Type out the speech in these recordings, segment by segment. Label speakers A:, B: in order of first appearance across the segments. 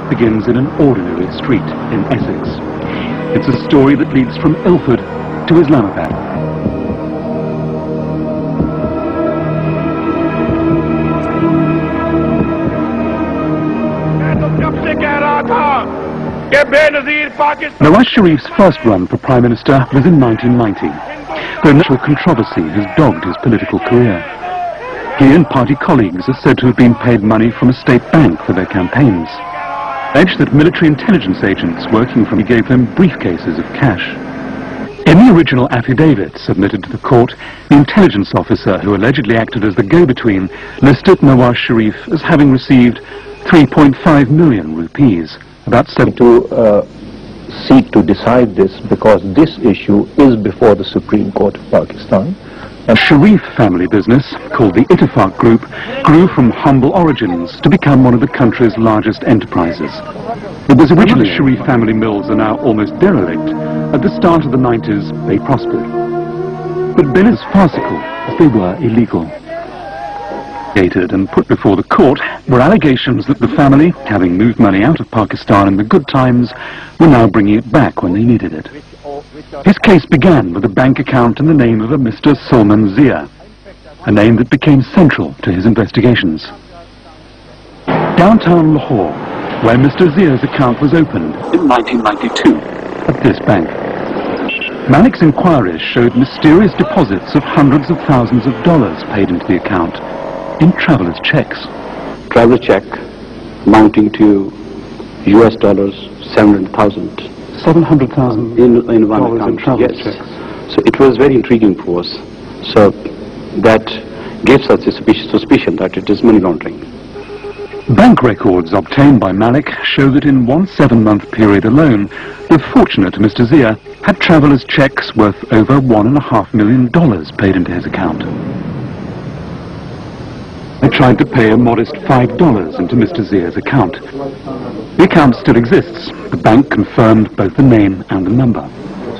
A: begins in an ordinary street in Essex. It's a story that leads from Ilford to Islamabad. Nawaz Sharif's first run for Prime Minister was in 1990, though natural controversy has dogged his political career. He and party colleagues are said to have been paid money from a state bank for their campaigns. Alleged that military intelligence agents working for him gave them briefcases of cash. In the original affidavit submitted to the court, the intelligence officer who allegedly acted as the go-between listed Nawaz Sharif as having received 3.5 million rupees, about 7
B: to seek to decide this because this issue is before the Supreme Court of Pakistan.
A: A Sharif family business, called the Ittifaq Group, grew from humble origins to become one of the country's largest enterprises. It was originally Sharif family mills are now almost derelict. At the start of the 90s, they prospered. But been as farcical as they were illegal. And put before the court were allegations that the family, having moved money out of Pakistan in the good times, were now bringing it back when they needed it. His case began with a bank account in the name of a Mr. Salman Zia, a name that became central to his investigations. Downtown Lahore, where Mr. Zia's account was opened in 1992 at this bank. Malik's inquiries showed mysterious deposits of hundreds of thousands of dollars paid into the account in travelers' checks.
C: Traveler check amounting to US dollars 700,000.
A: 700,000
C: in one account, yes.
A: Checks.
C: So it was very intriguing for us. So that gives us a suspicion that it is money laundering.
A: Bank records obtained by Malik show that in one 7-month period alone, the fortunate Mr. Zia had travelers' checks worth over $1.5 million paid into his account. They tried to pay a modest $5 into Mr. Zia's account. The account still exists. The bank confirmed both the name and the number.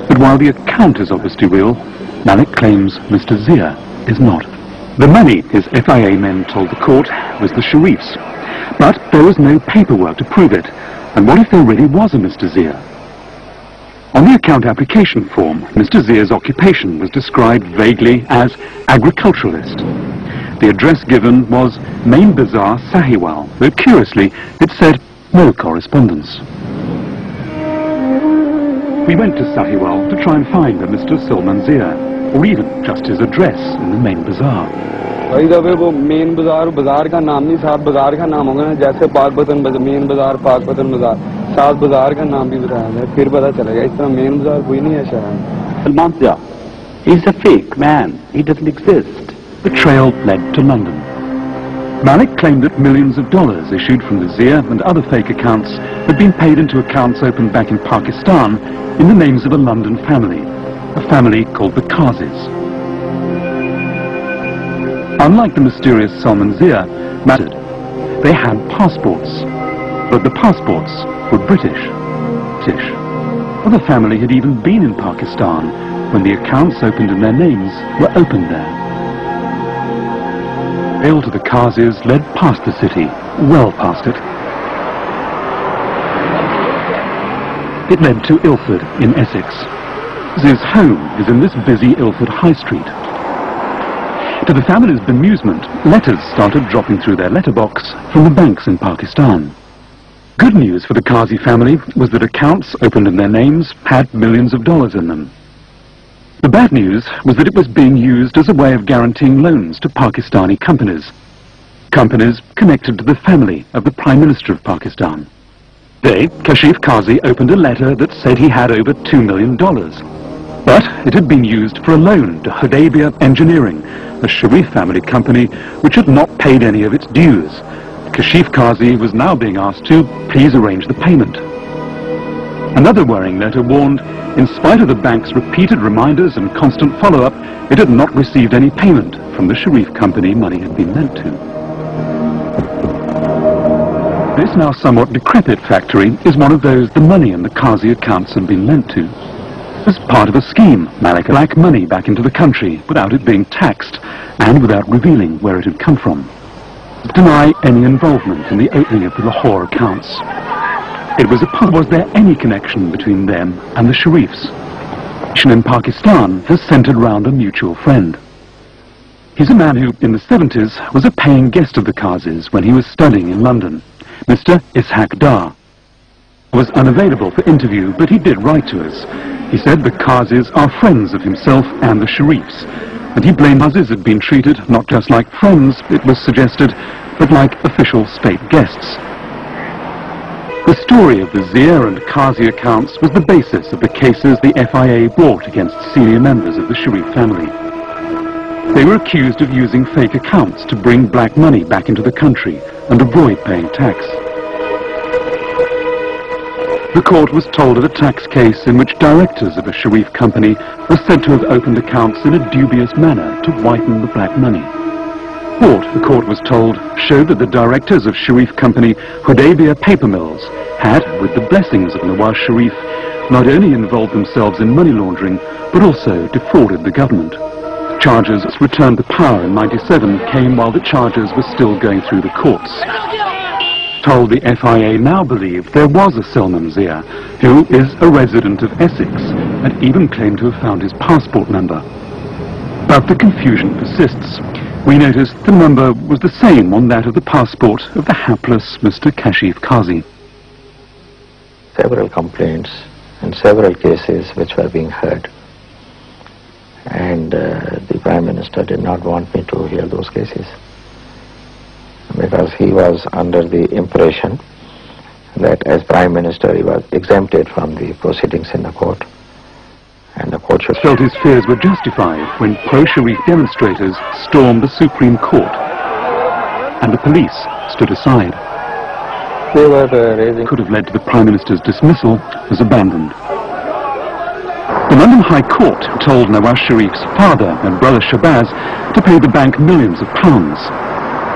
A: But while the account is obviously real, Malik claims Mr. Zia is not. The money, his FIA men told the court, was the Sharif's. But there was no paperwork to prove it. And what if there really was a Mr. Zia? On the account application form, Mr. Zia's occupation was described vaguely as agriculturalist. The address given was Main Bazaar, Sahiwal, though curiously it said no correspondence. We went to Sahiwal to try and find a Mr. Salman Zia, or even just his address in the Main Bazaar.
D: भाई दबे वो main बाजार का नाम नहीं साथ बाजार का नाम होगा ना जैसे पाकपतन मेन बाजार पाकपतन बाजार साथ बाजार का नाम भी बताया है फिर पता चलेगा इस तरह मेन बाजार कोई नहीं है शायद
C: Salman Zia is a fake man. He doesn't exist.
A: The trail led to London. Malik claimed that millions of dollars issued from the Zia and other fake accounts had been paid into accounts opened back in Pakistan in the names of a London family, a family called the Kazis. Unlike the mysterious Salman Zia, they had passports, but the passports were British. Well, the family had even been in Pakistan when the accounts opened in their names were opened there. The trail to the Kazis led past the city, well past it. It led to Ilford in Essex. His home is in this busy Ilford High Street. To the family's bemusement, letters started dropping through their letterbox from the banks in Pakistan. Good news for the Kazi family was that accounts opened in their names had millions of dollars in them. The bad news was that it was being used as a way of guaranteeing loans to Pakistani companies. Companies connected to the family of the Prime Minister of Pakistan. Today, Kashif Kazi opened a letter that said he had over $2 million. But it had been used for a loan to Hudaybiyah Engineering, a Sharif family company which had not paid any of its dues. Kashif Kazi was now being asked to please arrange the payment. Another worrying letter warned, in spite of the bank's repeated reminders and constant follow-up, it had not received any payment from the Sharif company money had been lent to. This now somewhat decrepit factory is one of those the money in the Kazi accounts had been lent to. As part of a scheme, Malik black money back into the country without it being taxed and without revealing where it had come from. Deny any involvement in the opening of the Lahore accounts. It was was there any connection between them and the Sharifs? In Pakistan has centered round a mutual friend. He's a man who, in the 70s, was a paying guest of the Qazis when he was studying in London, Mr. Ishaq Dar. Was unavailable for interview, but he did write to us. He said the Qazis are friends of himself and the Sharifs, and he blamed Qazis had been treated not just like friends, it was suggested, but like official state guests. The story of the Zia and Qazi accounts was the basis of the cases the FIA brought against senior members of the Sharif family. They were accused of using fake accounts to bring black money back into the country and avoid paying tax. The court was told of a tax case in which directors of a Sharif company were said to have opened accounts in a dubious manner to whiten the black money. The court was told, showed that the directors of Sharif company Hudaybiyah paper mills had, with the blessings of Nawaz Sharif, not only involved themselves in money laundering, but also defrauded the government. Charges returned to power in '97 came while the charges were still going through the courts. Told the FIA now believed there was a Salman Zia, who is a resident of Essex, and even claimed to have found his passport number. But the confusion persists. We noticed the number was the same on that of the passport of the hapless Mr. Kashif Qazi.
B: Several complaints and several cases which were being heard. And the Prime Minister did not want me to hear those cases, because he was under the impression that as Prime Minister he was exempted from the proceedings in the court. And the court
A: felt his fears were justified when pro-Sharif demonstrators stormed the Supreme Court, and the police stood aside. Could have led to the Prime Minister's dismissal was abandoned. The London High Court told Nawaz Sharif's father and brother Shabazz to pay the bank millions of pounds.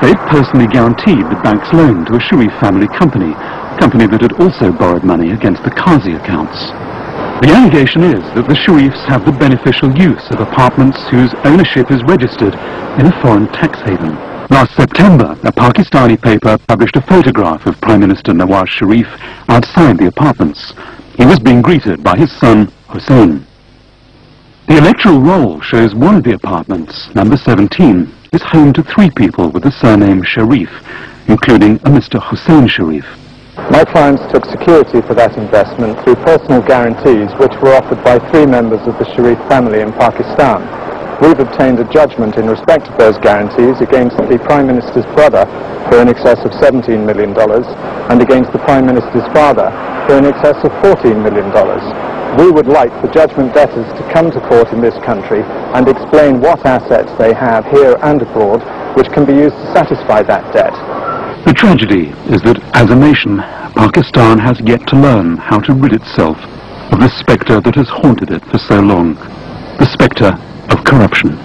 A: They'd personally guaranteed the bank's loan to a Sharif family company that had also borrowed money against the Qazi accounts. The allegation is that the Sharifs have the beneficial use of apartments whose ownership is registered in a foreign tax haven. Last September, a Pakistani paper published a photograph of Prime Minister Nawaz Sharif outside the apartments. He was being greeted by his son, Hussein. The electoral roll shows one of the apartments, number 17, is home to 3 people with the surname Sharif, including a Mr. Hussein Sharif.
E: My clients took security for that investment through personal guarantees which were offered by 3 members of the Sharif family in Pakistan. We've obtained a judgment in respect of those guarantees against the Prime Minister's brother for in excess of $17 million and against the Prime Minister's father for in excess of $14 million. We would like the judgment debtors to come to court in this country and explain what assets they have here and abroad which can be used to satisfy that debt.
A: The tragedy is that, as a nation, Pakistan has yet to learn how to rid itself of the spectre that has haunted it for so long, the spectre of corruption.